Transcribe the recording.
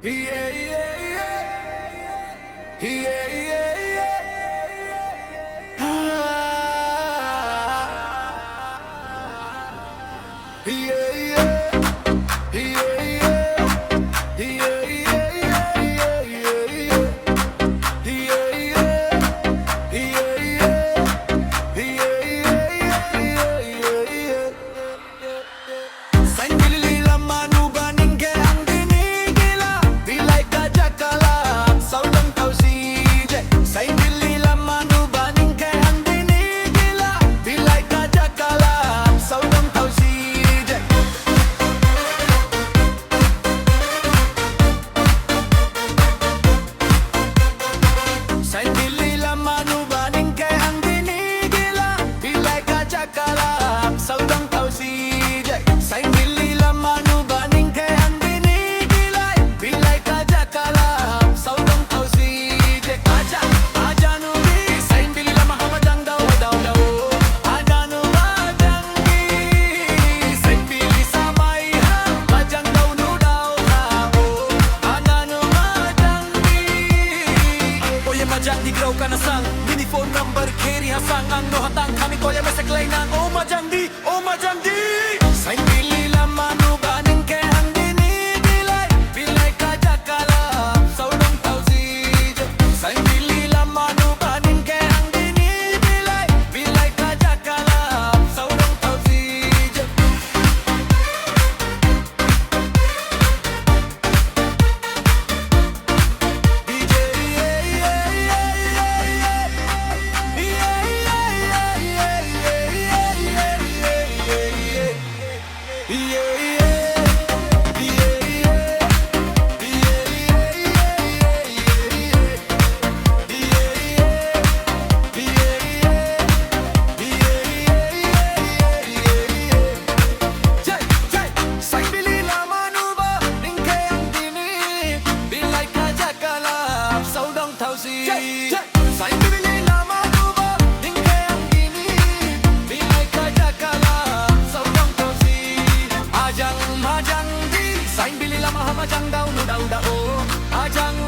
Yeah, yeah, yeah. Yeah, yeah, yeah. Ah. Yeah, yeah. Yeah, yeah. Yeah, yeah, yeah, yeah, yeah. Yeah, yeah. Yeah, yeah. Yeah, yeah, yeah, yeah. Sainbili lama nuba ninge ang dinigila Bilay ka jakala saudang tau sije Sainbili lama nuba ninge ang dinigila Bilay ka jakala saudang tau sije Sainbili lama nuba ninge ang dinigila Bilay ka jakala saudang tau sije Sainbili lama nuba ninge ang dinigilay Bilay ka jakala saudang tau sije Aja nubi Sainbili lama hamajang daw daw daw Aja nu majangdi Sainbili samay ha majang daw nu daw daw Aja nu majangdi Oye majangdi grow ka na sang Mini phone number carry hasang ang no hatang kami ko ya mesaklay nang oh majangdi Sainbili lama nuba ninge ang dinigilay Bilay ka jakala saudang tau sije Sainbili lama nuba ninge ang dinigilay Bilay ka jakala saudang tau sije DJ yeah yeah yeah yeah yeah Yeah yeah yeah yeah yeah yeah yeah Yeah, yeah, yeah, yeah, Sainbili lama nuba ninge ang dini Bilay ka jakala saudang tau sije Sainbili lama nuba ninge ang dini Bilay ka jakala saudang tau sije Ajang majangdi Sainbili lama hamajang daw nu daw daw Ajang